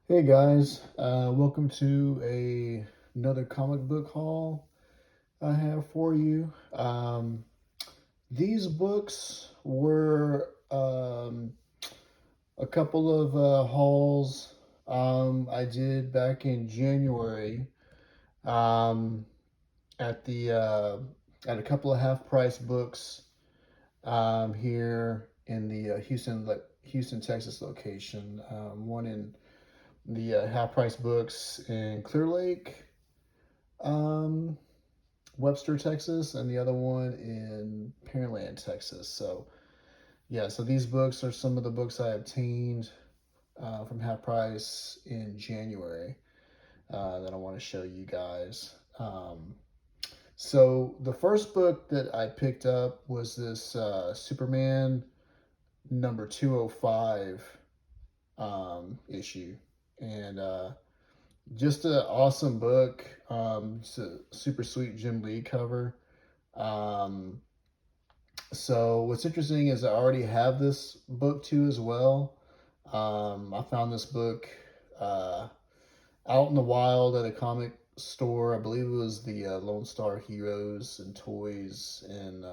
Hey guys, welcome to another comic book haul I have for you. These books were a couple of hauls I did back in January um, at the at a couple of half price books here in the Houston, Texas location. One in the half price books in Clear Lake, um, Webster, Texas, and the other one in Pearland, Texas. So, yeah, so these books are some of the books I obtained from half price in January that I want to show you guys. So, the first book that I picked up was this Superman number 205 issue. And just an awesome book. It's a super sweet Jim Lee cover. Um, so what's interesting is I already have this book too as well. I found this book uh, out in the wild at a comic store. I believe it was the Lone Star Heroes and Toys in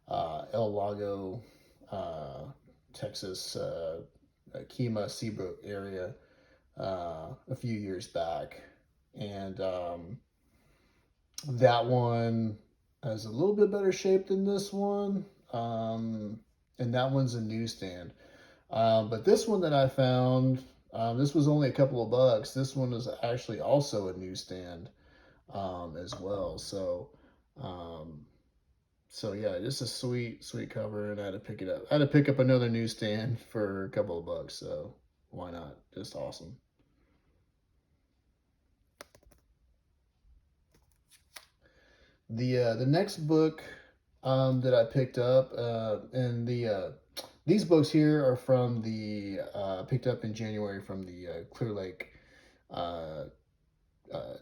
El Lago, uh, Texas, Kema, Seabrook area a few years back. And that one has a little bit better shape than this one. And that one's a newsstand. But this one that I found, this was only a couple of bucks. This one is actually also a newsstand as well. Um, so yeah, just a sweet, sweet cover, and I had to pick it up. I had to pick up another newsstand for a couple of bucks. So why not? Just awesome. The next book that I picked up, and these books here are from the picked up in January from the Clear Lake, uh,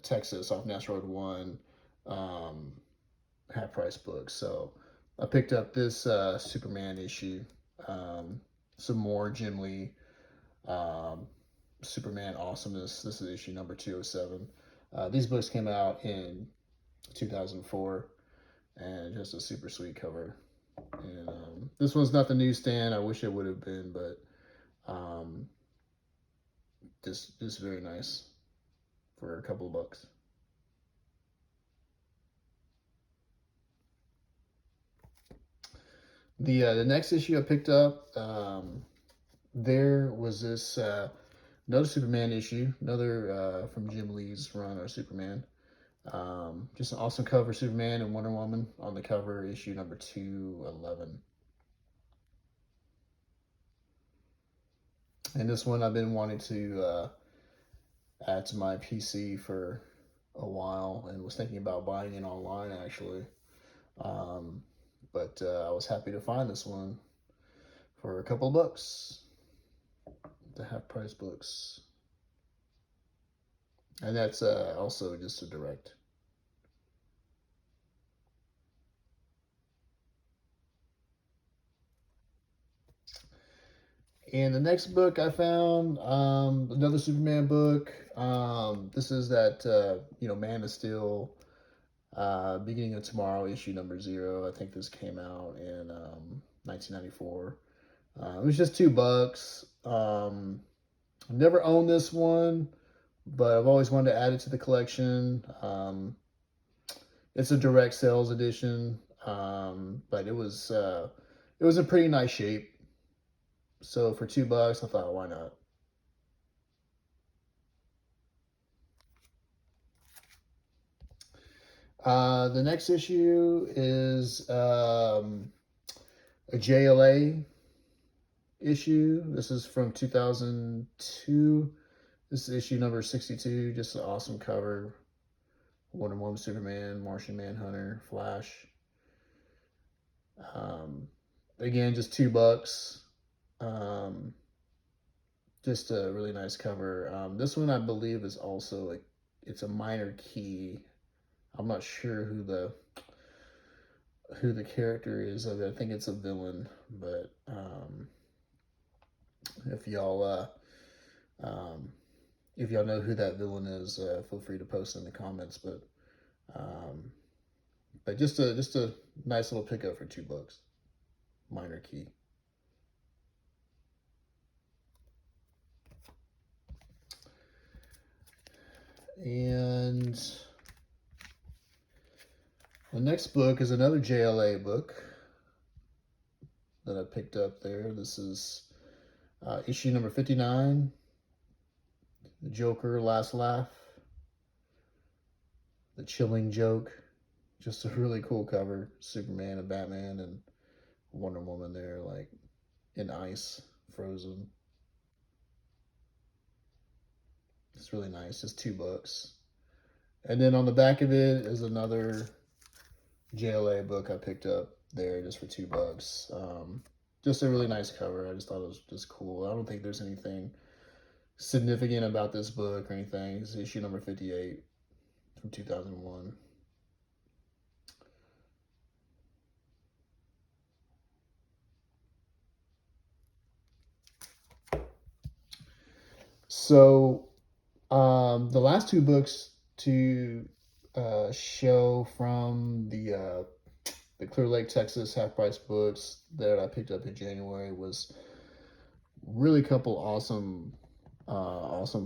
Texas, off Nash Road One, um, half price books. So I picked up this Superman issue, um, some more Jim Lee um, Superman awesomeness. This is issue number 207. These books came out in 2004, and just a super sweet cover. And this one's not the newsstand. I wish it would have been, but um, just very nice for a couple of bucks. The next issue I picked up, there was this another Superman issue, another from Jim Lee's run of Superman. Just an awesome cover, Superman and Wonder Woman on the cover, issue number 211. And this one I've been wanting to add to my PC for a while and was thinking about buying it online actually. Um, but I was happy to find this one for a couple of bucks, the half price books. And that's also just a direct. And the next book I found, another Superman book. This is that, Man of Steel, Beginning of Tomorrow, issue number 0. I think this came out in 1994. It was just $2. I've never owned this one, but I've always wanted to add it to the collection. It's a direct sales edition, but it was in pretty nice shape. So for $2, I thought, why not? The next issue is a JLA issue. This is from 2002. This is issue number 62. Just an awesome cover. Wonder Woman, Superman, Martian Manhunter, Flash. Um, Again, just $2. Um, just a really nice cover. This one I believe is also like it's a minor key. I'm not sure who the character is of it. I think it's a villain, but if y'all Um, if y'all know who that villain is, feel free to post in the comments. Um, but just a nice little pickup for $2. Minor key. And the next book is another JLA book that I picked up there. This is issue number 59, The Joker, Last Laugh, The Chilling Joke. Just a really cool cover. Superman and Batman and Wonder Woman there, like in ice, frozen. It's really nice. Just $2. And then on the back of it is another JLA book I picked up there just for $2. Just a really nice cover. I just thought it was just cool. I don't think there's anything significant about this book or anything. It's issue number 58 from 2001. So the last 2 books to show from the Clear Lake, Texas half price books that I picked up in January was really couple awesome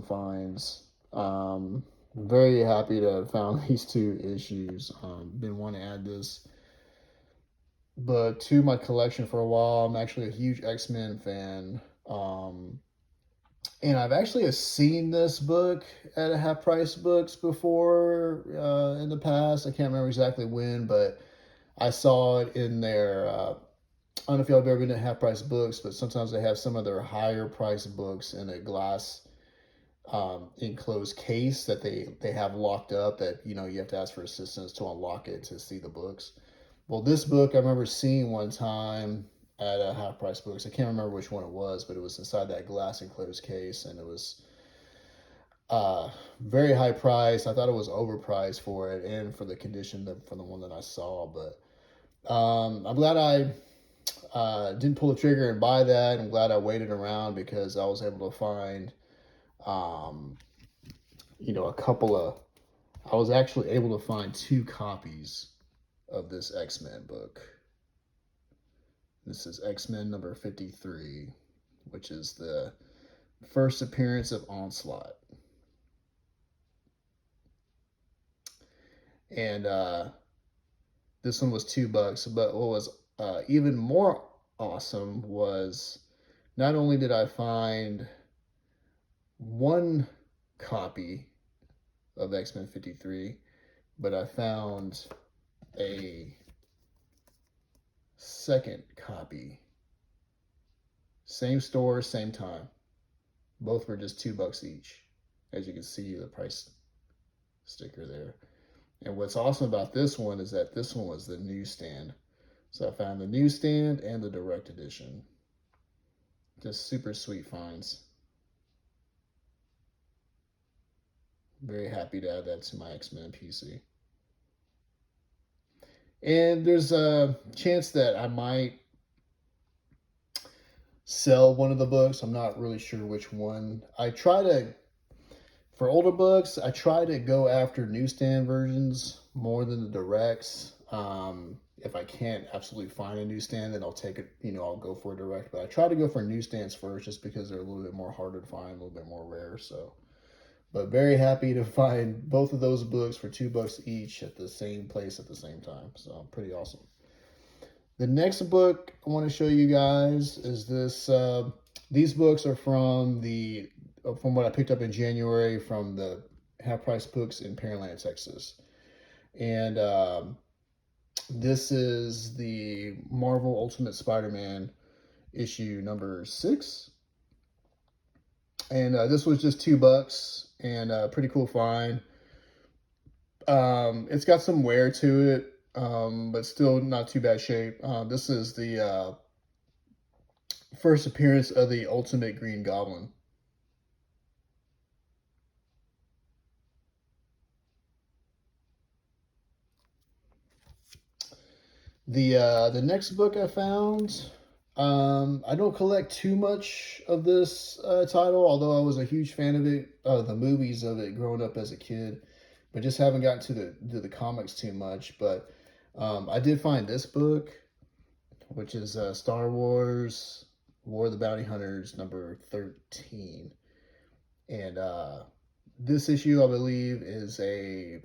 finds. Very happy to have found these 2 issues. Been wanting to add this book to my collection for a while. I'm actually a huge X-Men fan. And I've actually seen this book at a half price books before in the past. I can't remember exactly when, but I saw it in their. I don't know if y'all have ever been to half price books, but sometimes they have some of their higher price books in a glass enclosed case that they have locked up. That you have to ask for assistance to unlock it to see the books. Well, this book I remember seeing one time at a half price books. I can't remember which one it was, but it was inside that glass enclosed case, and it was very high price. I thought it was overpriced for it and for the condition for the one that I saw. But I'm glad I didn't pull the trigger and buy that. I'm glad I waited around because I was able to find um, a couple of. I was actually able to find 2 copies of this X-Men book. This is X-Men number 53, which is the first appearance of Onslaught. And this one was $2. But what was even more awesome was not only did I find 1 copy of X-Men 53, but I found a second copy. Same store, same time. Both were just $2 each. As you can see, the price sticker there. And what's awesome about this one is that this one was the newsstand. So I found the newsstand and the direct edition. Just super sweet finds. Very happy to add that to my X-Men PC. And there's a chance that I might sell one of the books. I'm not really sure which one. For older books, I try to go after newsstand versions more than the directs. If I can't absolutely find a newsstand, then I'll take it, I'll go for a direct. But I try to go for newsstands first just because they're a little bit more harder to find, a little bit more rare. So, but very happy to find both of those books for $2 each at the same place at the same time. So, pretty awesome. The next book I want to show you guys is this. These books are from what I picked up in January from the half price books in Pearland, Texas. And this is the Marvel Ultimate Spider-Man issue number 6. And this was just $2 and pretty cool find. It's got some wear to it, but still not too bad shape. This is the first appearance of the Ultimate Green Goblin. The next book I found I don't collect too much of this title, although I was a huge fan of it, the movies of it growing up as a kid, but just haven't gotten to the comics too much. But I did find this book, which is Star Wars War of the Bounty Hunters number 13. And this issue, I believe, is a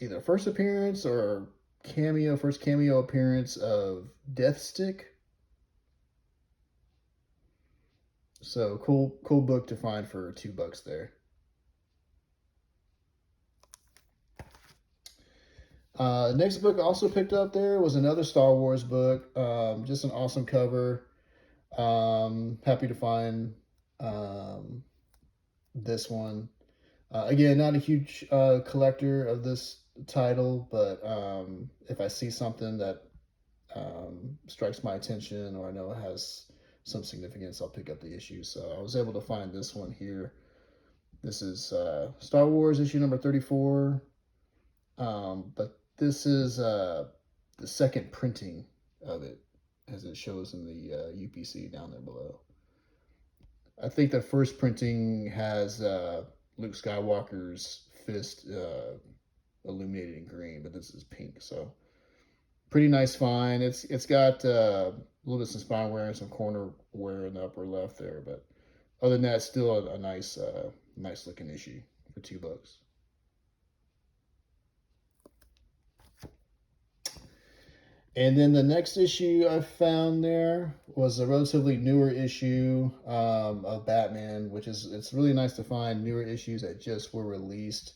either first appearance or first cameo appearance of Deathstick. So cool book to find for $2 there. Next book I also picked up there was another Star Wars book. Just an awesome cover. Happy to find um, this one. Again, not a huge collector of this title, but if I see something that strikes my attention or I know it has some significance, I'll pick up the issue. So I was able to find this one here. This is Star Wars issue number 34. But this is the second printing of it, as it shows in the UPC down there below. I think the first printing has Luke Skywalker's fist illuminated in green, but this is pink. So pretty nice find. It's got a little bit of some spine wear and some corner wear in the upper left there, but other than that, still a nice nice looking issue for $2. And then the next issue I found there was a relatively newer issue of Batman, which is it's really nice to find newer issues that just were released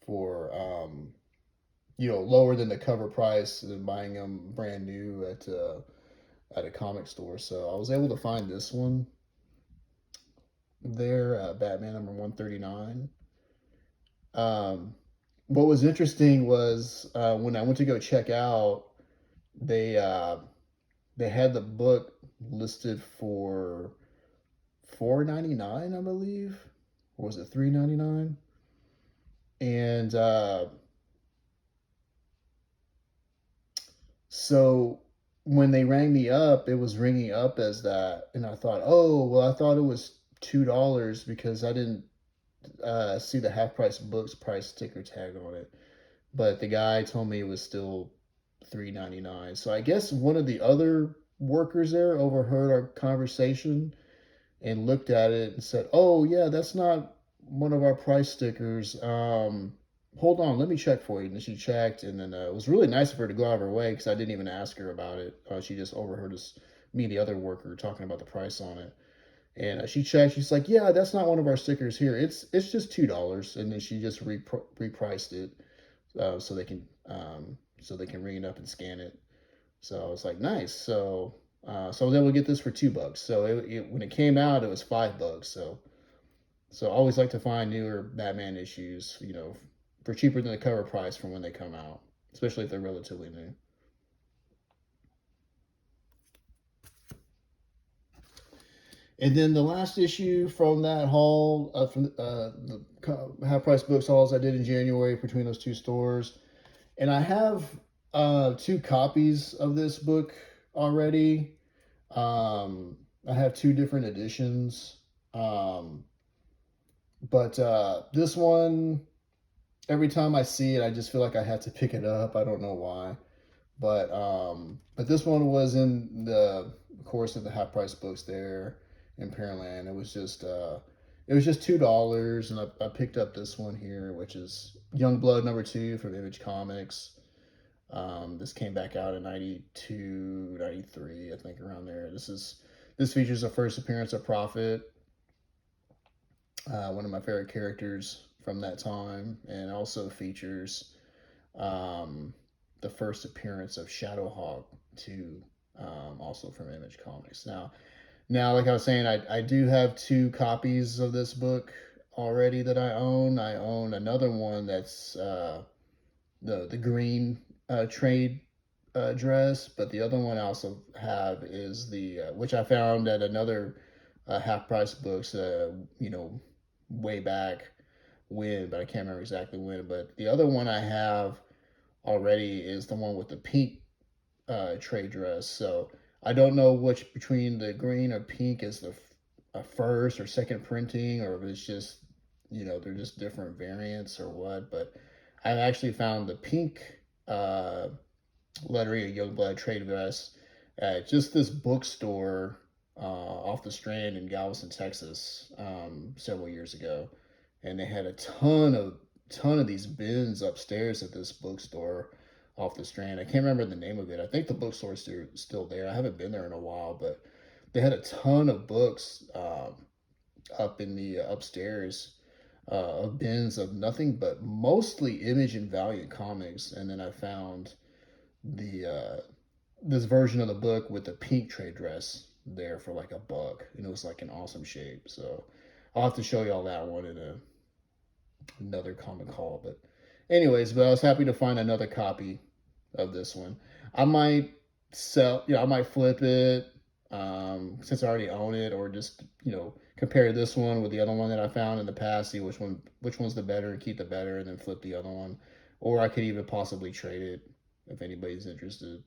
for lower than the cover price than buying them brand new at a comic store. So I was able to find this one there, Batman number 139. Um, what was interesting was when I went to go check out, they uh, they had the book listed for 4.99, I believe, or was it 3.99? And so when they rang me up, it was ringing up as that, and I thought, oh well, I thought it was $2 because I didn't see the half price books price sticker tag on it. But the guy told me it was still 3.99. So I guess one of the other workers there overheard our conversation and looked at it and said, "Oh yeah, that's not one of our price stickers. Hold on, let me check for you." And she checked, and then it was really nice of her to go out of her way because I didn't even ask her about it. She just overheard us, me and the other worker, talking about the price on it. And she checked. She's like, "Yeah, that's not one of our stickers here. It's just $2." And then she just repriced it so they can ring it up and scan it. So I was like, nice. So I was able to get this for $2. So when it came out, it was $5. So I always like to find newer Batman issues, for cheaper than the cover price from when they come out, especially if they're relatively new. And then the last issue from that haul, from the half price books hauls I did in January between those two stores, and I have two copies of this book already. I have two different editions. Um, but this one, every time I see it, I just feel like I have to pick it up. I don't know why. But this one was in the course of the half price books there in Pearland. It was just $2, and I picked up this one here, which is Young Blood number 2 from Image Comics. This came back out in 92, 93, I think, around there. This features the first appearance of Prophet, one of my favorite characters from that time, and also features um, the first appearance of Shadowhawk too, also from Image Comics. Now, like I was saying, I do have two copies of this book already that I own. I own another one that's the green trade dress, but the other one I also have is the which I found at another half price books, way back when, but I can't remember exactly when. But the other one I have already is the one with the pink trade dress. So I don't know which between the green or pink is the first or second printing, or if it's just, they're just different variants or what. But I actually found the pink lettering of Youngblood trade vest at just this bookstore off the Strand in Galveston, Texas, several years ago, and they had a ton of these bins upstairs at this bookstore off the Strand. I can't remember the name of it. I think the bookstore's still there. I haven't been there in a while, but they had a ton of books up in the upstairs of bins of nothing but mostly Image and Valiant comics. And then I found the this version of the book with the pink trade dress there for like $1, and it was like in awesome shape. So I'll have to show y'all that one in another comic haul. But anyways, but I was happy to find another copy of this one. I might sell, I might flip it since I already own it, or just compare this one with the other one that I found in the past, see which one's the better, and keep the better, and then flip the other one. Or I could even possibly trade it if anybody's interested.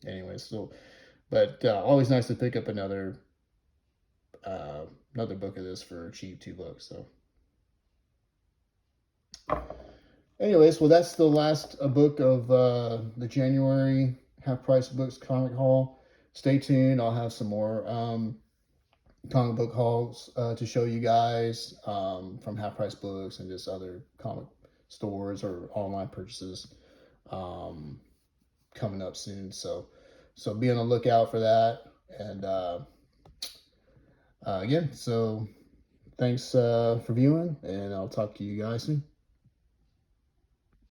Anyway, so but always nice to pick up another book of this for cheap, $2. So anyways, well, that's the last book of the January half price books comic haul. Stay tuned. I'll have some more comic book hauls to show you guys from half price books and just other comic stores or online purchases coming up soon. So be on the lookout for that. And again, so thanks for viewing, and I'll talk to you guys soon.